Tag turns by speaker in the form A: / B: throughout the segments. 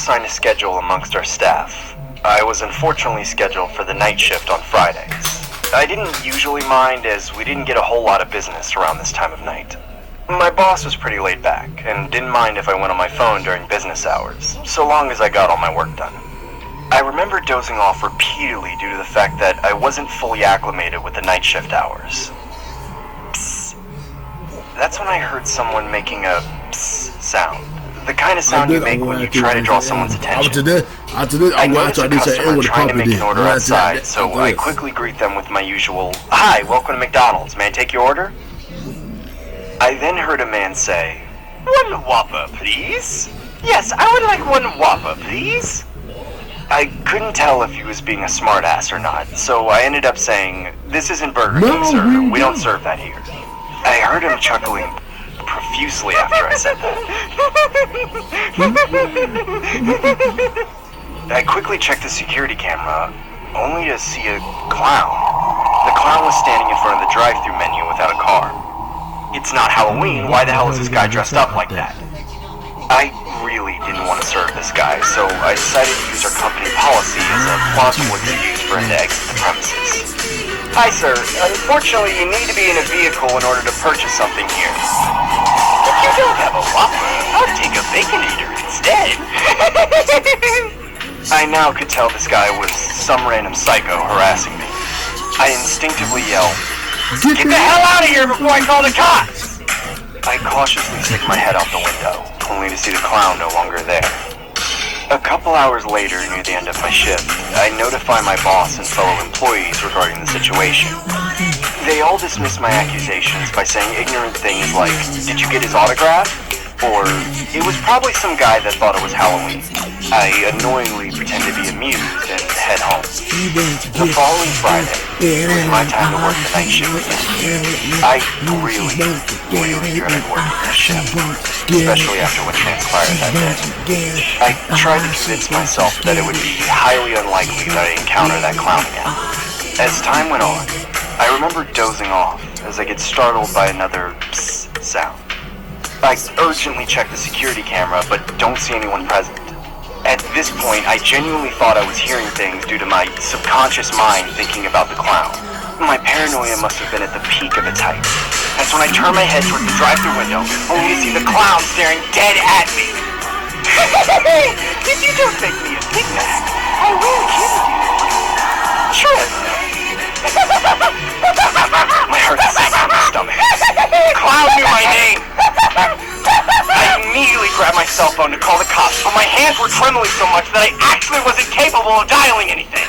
A: assigned a schedule amongst our staff. I was unfortunately scheduled for the night shift on Fridays. I didn't usually mind, as we didn't get a whole lot of business around this time of night. My boss was pretty laid back, and didn't mind if I went on my phone during business hours, so long as I got all my work done. I remember dozing off repeatedly due to the fact that I wasn't fully acclimated with the night shift hours. Psst. That's when I heard someone making a psst sound. The kind of sound you make when you try to draw someone's attention. I noticed a customer trying to make an order outside, so I quickly greet them with my usual, "Hi, welcome to McDonald's. May I take your order?" I then heard a man say, "One Whopper, please." "Yes, I would like one Whopper, please." I couldn't tell if he was being a smartass or not, so I ended up saying, "This isn't Burger King, sir. We don't serve that here." I heard him chuckling profusely after I said that. I quickly checked the security camera, only to see a clown. The clown was standing in front of the drive-thru menu without a car. It's not Halloween, why the hell is this guy dressed up like that? I really didn't want to serve this guy, so I decided to use our company policy as a plausible excuse for him to exit the premises. "Hi, sir. Unfortunately, you need to be in a vehicle in order to purchase something here." "If you don't have a Whopper, I'll take a Baconator instead." I now could tell this guy was some random psycho harassing me. I instinctively yelled, "Get the hell out of here before I call the cops!" I cautiously stick my head out the window, only to see the clown no longer there. A couple hours later, near the end of my shift, I notify my boss and fellow employees regarding the situation. They all dismiss my accusations by saying ignorant things like, "Did you get his autograph?" or "It was probably some guy that thought it was Halloween." I annoyingly pretend to be amused and head home. The following Friday, it was my time to work the night shift again. I really dreaded working this shift, especially after what transpired that day. I tried to convince myself that it would be highly unlikely that I'd encounter that clown again. As time went on, I remember dozing off as I get startled by another psst sound. I urgently check the security camera, but don't see anyone present. At this point, I genuinely thought I was hearing things due to my subconscious mind thinking about the clown. My paranoia must have been at the peak of its height. That's when I turned my head toward the drive-thru window, only to see the clown staring dead at me. "If you don't make me a Big Mac, I will kill you." Trevor. My heart sank in my stomach. The clown knew my name. I immediately grabbed my cell phone to call the cops, but my hands were trembling so much that I actually wasn't capable of dialing anything.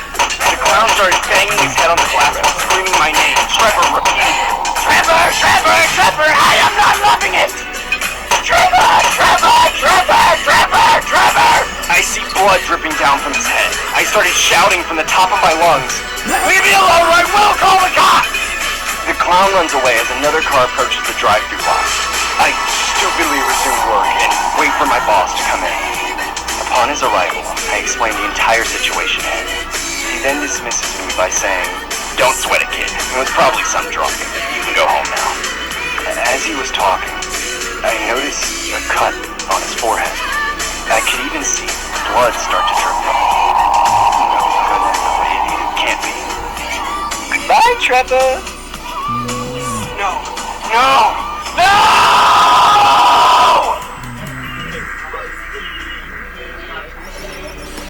A: The clown started banging his head on the glass while screaming my name. Trevor repeated, "Trevor, Trevor, Trevor, I am not loving it! Trevor, Trevor, Trevor, Trevor, Trevor!" I see blood dripping down from his head. I started shouting from the top of my lungs, "Leave me alone or I will call the cops!" The clown runs away as another car approaches the drive-thru lot. I stupidly resume work and wait for my boss to come in. Upon his arrival, I explain the entire situation to him. He then dismisses me by saying, "Don't sweat it, kid. It was probably some drunk. You can go home now." As he was talking, I noticed a cut on his forehead. I could even see blood start to drip from it. No, it can't be. "Goodbye, Trevor." No.